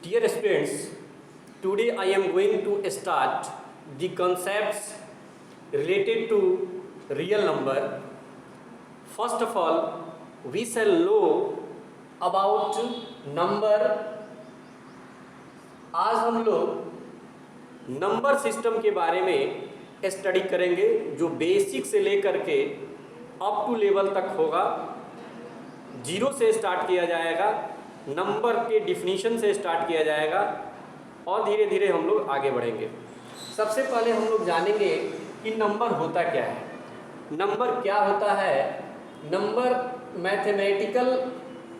Dear students, today I am going to start the concepts related to real number. First of all, we shall know about number. आज हम लोग number system के बारे में study करेंगे जो basic से लेकर के अप टू लेवल तक होगा। जीरो से स्टार्ट किया जाएगा, नंबर के डिफिनीशन से स्टार्ट किया जाएगा और धीरे धीरे हम लोग आगे बढ़ेंगे। सबसे पहले हम लोग जानेंगे कि नंबर होता क्या है। नंबर क्या होता है? Number mathematical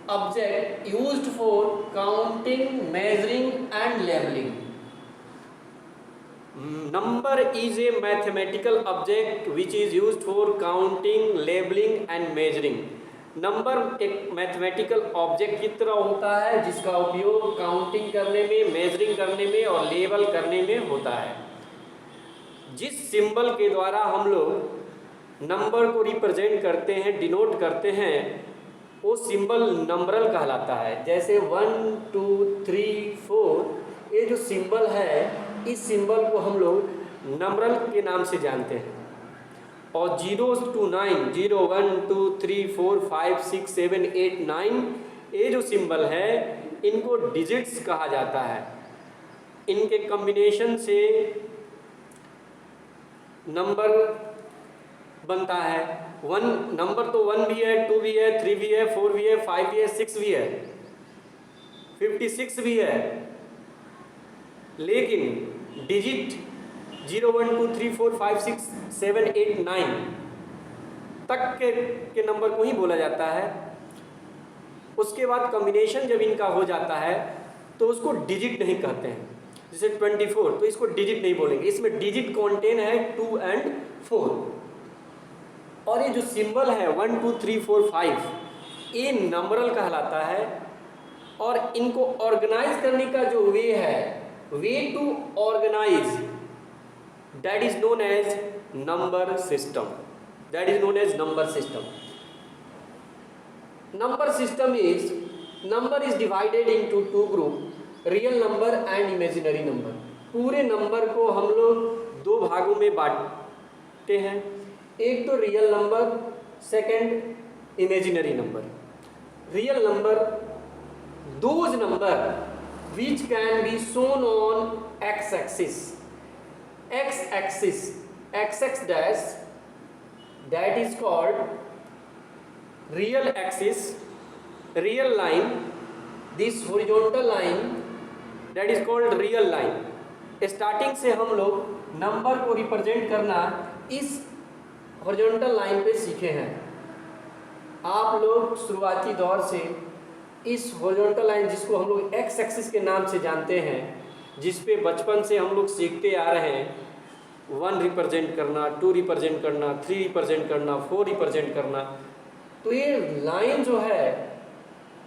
object used for counting, measuring and labelling. Number is a mathematical object which is used for counting, labeling and measuring. Number एक मैथमेटिकल ऑब्जेक्ट की तरह होता है जिसका उपयोग काउंटिंग करने में, मेजरिंग करने में और लेबल करने में होता है। जिस सिंबल के द्वारा हम लोग नंबर को रिप्रेजेंट करते हैं, डिनोट करते हैं, वो सिंबल नंबरल कहलाता है। जैसे 1 2 3 4 ये जो सिंबल है, इस सिंबल को हम लोग नंबरल के नाम से जानते हैं। और 0 to 9, 0 1 2 3 4 5 6 7 8 9 ये जो सिंबल है इनको डिजिट्स कहा जाता है। इनके कॉम्बिनेशन से नंबर बनता है। वन नंबर तो 1 भी है, 2 भी है, 3 भी है, 4 भी है, 5 भी है, 6 भी है, 56 भी है। लेकिन डिजिट 0 1 2 3 4 5 6 7 8 9 तक के नंबर को ही बोला जाता है। उसके बाद कॉम्बिनेशन जब इनका हो जाता है तो उसको डिजिट नहीं कहते हैं। जैसे 24 तो इसको डिजिट नहीं बोलेंगे, इसमें डिजिट कॉन्टेन है 2 and 4। और ये जो सिंबल है 1 2 3 4 5 ये नंबरल कहलाता है। और इनको ऑर्गेनाइज करने का जो वे है, way to organise, that is known as number system. That is known as number system. Number system is, number is divided into two group, real number and imaginary number. पूरे number को हम लोग दो भागों में बांटते हैं। एक तो real number, second imaginary number. Real number those number which can be shown on x-axis. X-axis, x-axis dash, that is called real axis, real line. This horizontal line that is called real line. Starting से हम लोग number को represent करना इस horizontal line पे सीखे हैं। आप लोग शुरुआती दौर से इस हॉरिजॉन्टल लाइन, जिसको हम लोग एक्स एक्सिस के नाम से जानते हैं, जिस पे बचपन से हम लोग सीखते आ रहे हैं, 1 रिप्रेजेंट करना, 2 रिप्रेजेंट करना, 3 रिप्रेजेंट करना, 4 रिप्रेजेंट करना। तो ये लाइन जो है,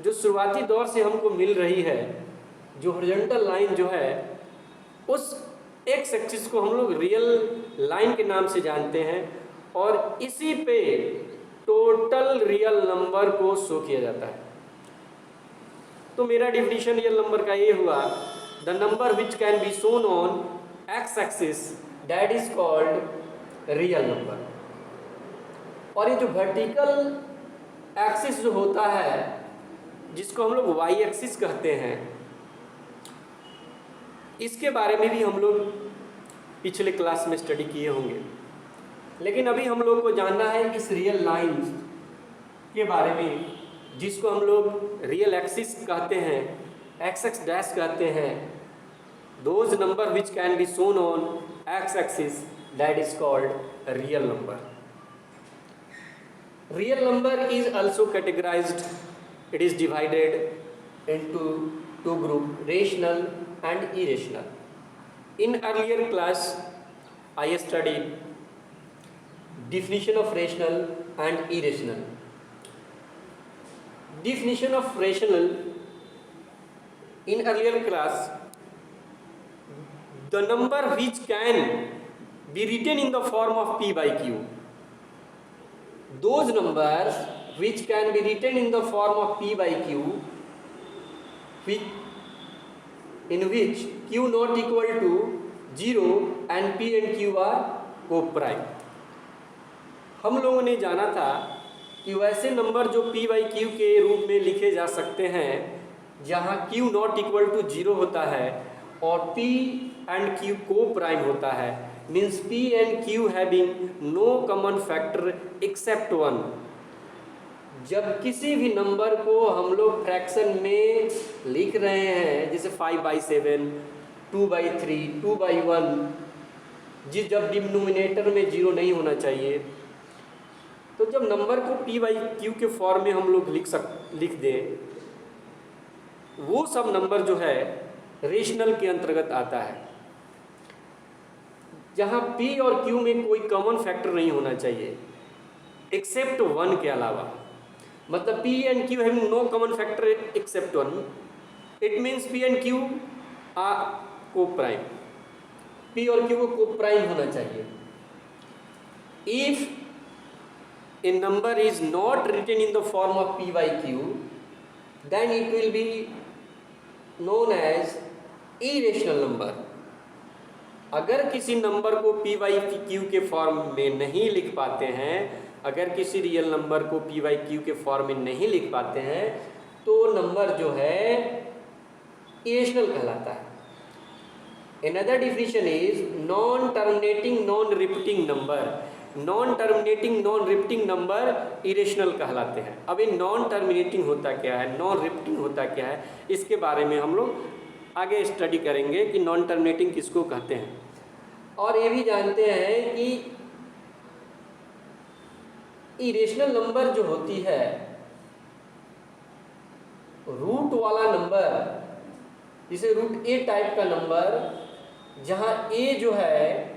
जो शुरुआती दौर से हमको मिल रही है, जो हॉरिजॉन्टल लाइन जो है, उस एक्स एक्सिस को हम लोग रियल लाइन के नाम से जानते हैं। और इसी पे टोटल रियल नंबर को शो किया जाता है। तो मेरा डिफिनीशन रियल नंबर का ये हुआ, the number which can be shown on x axis that is called real number. और ये जो वर्टिकल एक्सिस जो होता है, जिसको हम लोग वाई एक्सिस कहते हैं, इसके बारे में भी हम लोग पिछले क्लास में स्टडी किए होंगे। लेकिन अभी हम लोग को जानना है इस रियल लाइन के बारे में, जिसको हम लोग रियल एक्सिस कहते हैं, एक्स एक्स डैश कहते हैं। Those number which can be shown on x axis that is called real number. Real number is also categorised, it is divided into two group, rational and irrational. In earlier class I studied definition of rational and irrational. Definition of rational in earlier class, the number which can be written in the form of p by q. Those numbers which can be written in the form of p by q, which in which q not equal to 0 and p and q are co-prime। हम लोगों ने जाना था कि वैसे number जो p by Q के रूप में लिखे जा सकते हैं जहाँ q नॉट इक्वल टू 0 होता है और p एंड q को प्राइम होता है, means p and q having no common factor except 1। जब किसी भी नंबर को हम लोग फ्रैक्शन में लिख रहे हैं जैसे 5/7, 2/3, 2/1, जब डिनोमिनेटर में 0 नहीं होना चाहिए, तो जब नंबर को p बाई क्यू के फॉर्म में हम लोग लिख दें, वो सब नंबर जो है रेशनल के अंतर्गत आता है, जहाँ p और q में कोई कॉमन फैक्टर नहीं होना चाहिए एक्सेप्ट 1 के अलावा। मतलब p and q having no common factor except 1, it means p and q are coprime, p और q को को प्राइम होना चाहिए। If a number is not written in the form of p by q, then it will be known as irrational number। अगर किसी number को p by q के form में नहीं लिख पाते हैं, अगर किसी रियल नंबर को p by q के फॉर्म में नहीं लिख पाते हैं, तो नंबर जो है इरेशनल कहलाता है। Another definition is non-terminating non-repeating number। Non terminating non repeating number irrational कहलाते हैं। अब ये नॉन टर्मिनेटिंग होता क्या है, नॉन रिपीटिंग होता क्या है, इसके बारे में हम लोग आगे स्टडी करेंगे कि नॉन टर्मिनेटिंग किसको कहते हैं। और ये भी जानते हैं कि इरेशनल नंबर जो होती है, रूट वाला नंबर, जिसे रूट ए टाइप का नंबर, जहां ए जो है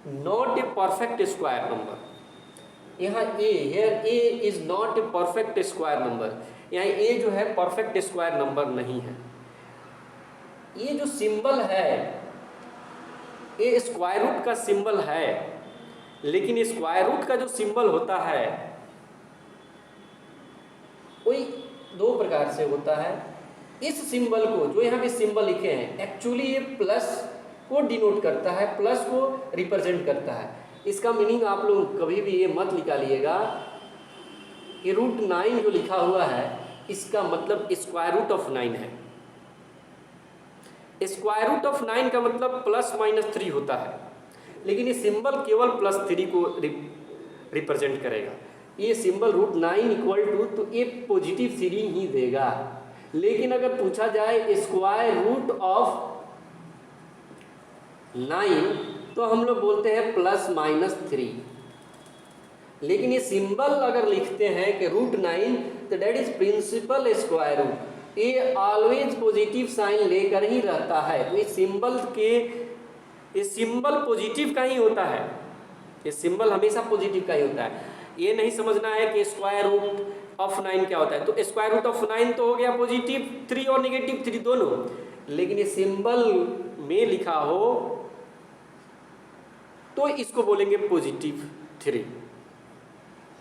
not a perfect square number. यहाँ A, here A is not a perfect square number, यहाँ ए जो है परफेक्ट स्क्वायर नंबर नहीं है। ये जो सिंबल है, ये स्क्वायर रूट का सिंबल है, लेकिन स्क्वायर रूट का जो सिंबल होता है वही दो प्रकार से होता है। इस सिंबल को, जो यहाँ पे सिंबल लिखे हैं, एक्चुअली ये प्लस को डिनोट करता है, प्लस को रिप्रेजेंट करता है। इसका मीनिंग आप लोग कभी भी ये मत निकालिएगा कि रूट 9 जो लिखा हुआ है इसका मतलब स्क्वायर रूट ऑफ 9 है। स्क्वायर रूट ऑफ 9 का मतलब ±3 होता है, लेकिन ये सिंबल केवल +3 को रिप्रेजेंट करेगा। ये सिंबल रूट 9 इक्वल टू, तो ये पॉजिटिव 3 ही देगा। लेकिन अगर पूछा जाए स्क्वायर रूट ऑफ 9, तो हम लोग बोलते हैं ±3। लेकिन ये सिंबल अगर लिखते हैं कि रूट 9, तो that is principal square root. ये ऑलवेज पॉजिटिव साइन लेकर ही रहता है। तो इस सिंबल के, ये सिंबल पॉजिटिव का ही होता है, ये सिंबल हमेशा पॉजिटिव का ही होता है। ये नहीं समझना है कि स्क्वायर रूट ऑफ 9 क्या होता है। तो स्क्वायर रूट ऑफ 9 तो हो गया पॉजिटिव 3 और नेगेटिव 3 दोनों, लेकिन ये सिंबल में लिखा हो तो इसको बोलेंगे पॉजिटिव 3।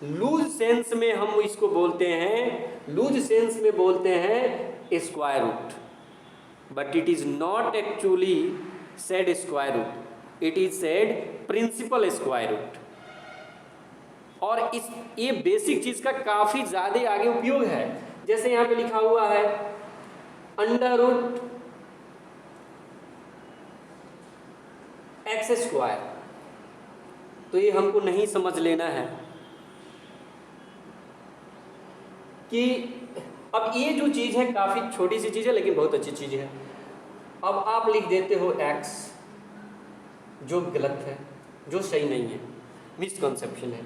लूज सेंस में हम इसको बोलते हैं, लूज सेंस में बोलते हैं square root, but it is not actually said square root, it is said principal square root. और इस ये बेसिक चीज का काफी ज्यादा आगे उपयोग है। जैसे यहाँ पे लिखा हुआ है अंडर रूट एक्स स्क्वायर, तो ये हमको नहीं समझ लेना है कि अब ये जो चीज़ है काफ़ी छोटी सी चीज़ है, लेकिन बहुत अच्छी चीज़ है। अब आप लिख देते हो x, जो गलत है, जो सही नहीं है, मिसकंसेप्शन है।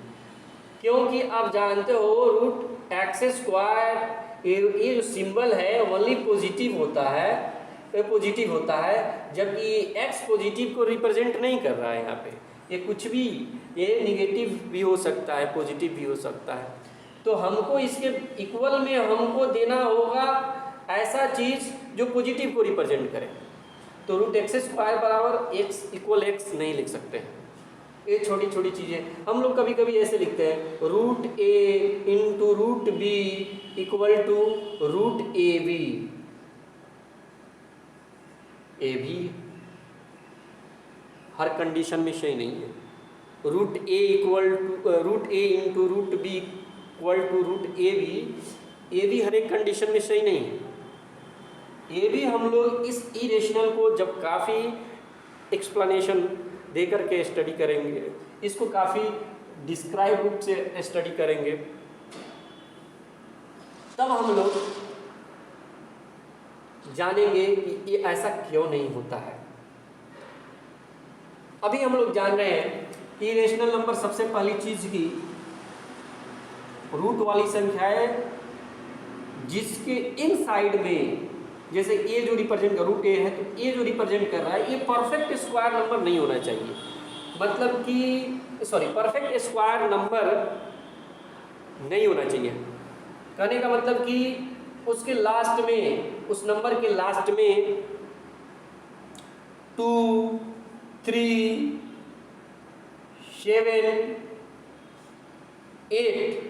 क्योंकि आप जानते हो रूट एक्स स्क्वायर, ये जो सिंबल है ओनली पॉजिटिव होता है, पॉजिटिव होता है, जबकि एक्स पॉजिटिव को रिप्रेजेंट नहीं कर रहा है। यहाँ पे ये कुछ भी, ये निगेटिव भी हो सकता है, पॉजिटिव भी हो सकता है। तो हमको इसके इक्वल में हमको देना होगा ऐसा चीज़ जो पॉजिटिव को रिप्रेजेंट करे। तो रूट एक्स स्क्वायर बराबर एक्स इक्वल एक्स नहीं लिख सकते हैं। ये छोटी छोटी चीज़ें हम लोग कभी कभी ऐसे लिखते हैं, root A into root B equal to root A B. A भी है, हर कंडीशन में सही नहीं है। Root A into root B equal to root A भी हर एक कंडीशन में सही नहीं है। ये भी हम लोग इस इरेशनल को जब काफ़ी एक्सप्लेनेशन दे करके स्टडी करेंगे, इसको काफ़ी डिस्क्राइब रूप से स्टडी करेंगे, तब हम लोग जानेंगे कि ये ऐसा क्यों नहीं होता है। अभी हम लोग जान रहे हैं कि इरेशनल नंबर सबसे पहली चीज की रूट वाली संख्या है जिसके इन साइड में, जैसे ए जो रिप्रेजेंट कर रूट ए है, तो ए जो रिप्रेजेंट कर रहा है ये परफेक्ट स्क्वायर नंबर नहीं होना चाहिए। मतलब कि परफेक्ट स्क्वायर नंबर नहीं होना चाहिए। कहने का मतलब कि उसके लास्ट में, उस नंबर के लास्ट में 2, 3, 7, 8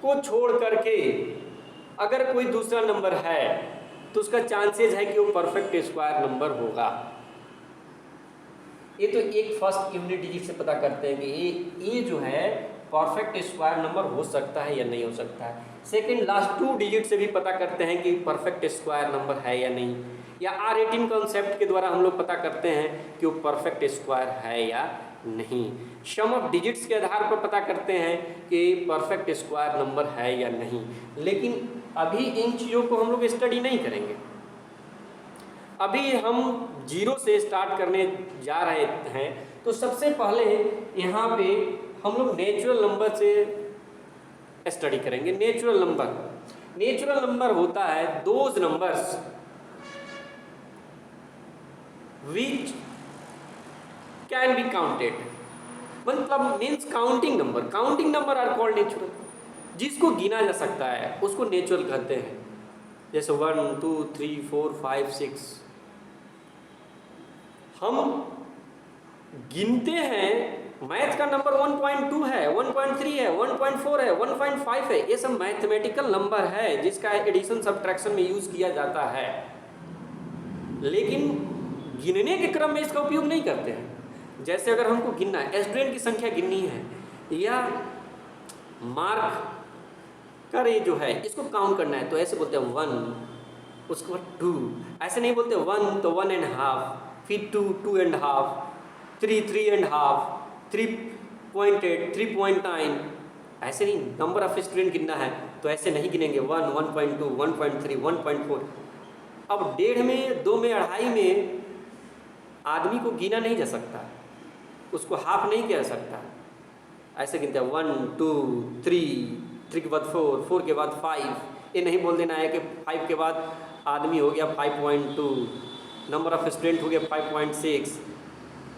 को छोड़ करके अगर कोई दूसरा नंबर है तो उसका चांसेस है कि वो परफेक्ट स्क्वायर नंबर होगा। ये तो एक फर्स्ट यूनिट डिजिट से पता करते हैं कि ये जो है परफेक्ट स्क्वायर नंबर हो सकता है या नहीं हो सकता है। सेकंड, लास्ट 2 डिजिट से भी पता करते हैं कि परफेक्ट स्क्वायर नंबर है या नहीं, या R18 कॉन्सेप्ट के द्वारा हम लोग पता करते हैं कि वो परफेक्ट स्क्वायर है या नहीं। सम ऑफ डिजिट्स के आधार पर पता करते हैं कि परफेक्ट स्क्वायर नंबर है या नहीं। लेकिन अभी इन चीज़ों को हम लोग स्टडी नहीं करेंगे। अभी हम 0 से स्टार्ट करने जा रहे हैं, तो सबसे पहले यहाँ पे हम लोग नेचुरल नंबर से स्टडी करेंगे। नेचुरल नंबर होता है those numbers which can be counted, मतलब means counting number are called natural. जिसको गिना जा सकता है उसको नेचुरल कहते हैं। जैसे 1, 2, 3, 4, 5, 6 हम गिनते हैं। मैथ का नंबर 1.2 है, 1.3 है, 1.4 है, 1.5 है, ये सब मैथमेटिकल नंबर है जिसका एडिशन सब्ट्रैक्शन में यूज किया जाता है। लेकिन गिनने के क्रम में इसका उपयोग नहीं करते हैं। जैसे अगर हमको गिनना है, स्टूडेंट की संख्या गिननी है, या मार्क का रे जो है इसको काउंट करना है, तो ऐसे बोलते हैं 1, उसके बाद 2, ऐसे नहीं बोलते 1 तो 1.5, फिर 2, 2.5, 3, 3.5, 3.8, 3.9, ऐसे नहीं। नंबर ऑफ स्टूडेंट गिनना है तो ऐसे नहीं गिनेंगे 1, 1.2, 1.3, 1.4। अब 1.5 में, 2 में, 2.5 में आदमी को गिना नहीं जा सकता, उसको हाफ नहीं किया जा सकता। ऐसे गिनते हैं 1, 2, 3 के बाद 4 के बाद 5। ये नहीं बोल देना है कि 5 के बाद आदमी हो गया 5.2, नंबर ऑफ स्टूडेंट हो गया 5.6।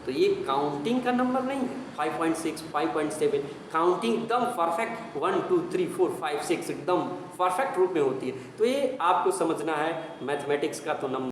तो ये काउंटिंग का नंबर नहीं है। 5.6, 5.7 काउंटिंग एकदम परफेक्ट 1, 2, 3, 4, 5, 6 एकदम परफेक्ट रूप में होती है। तो ये आपको समझना है मैथमेटिक्स का तो नंबर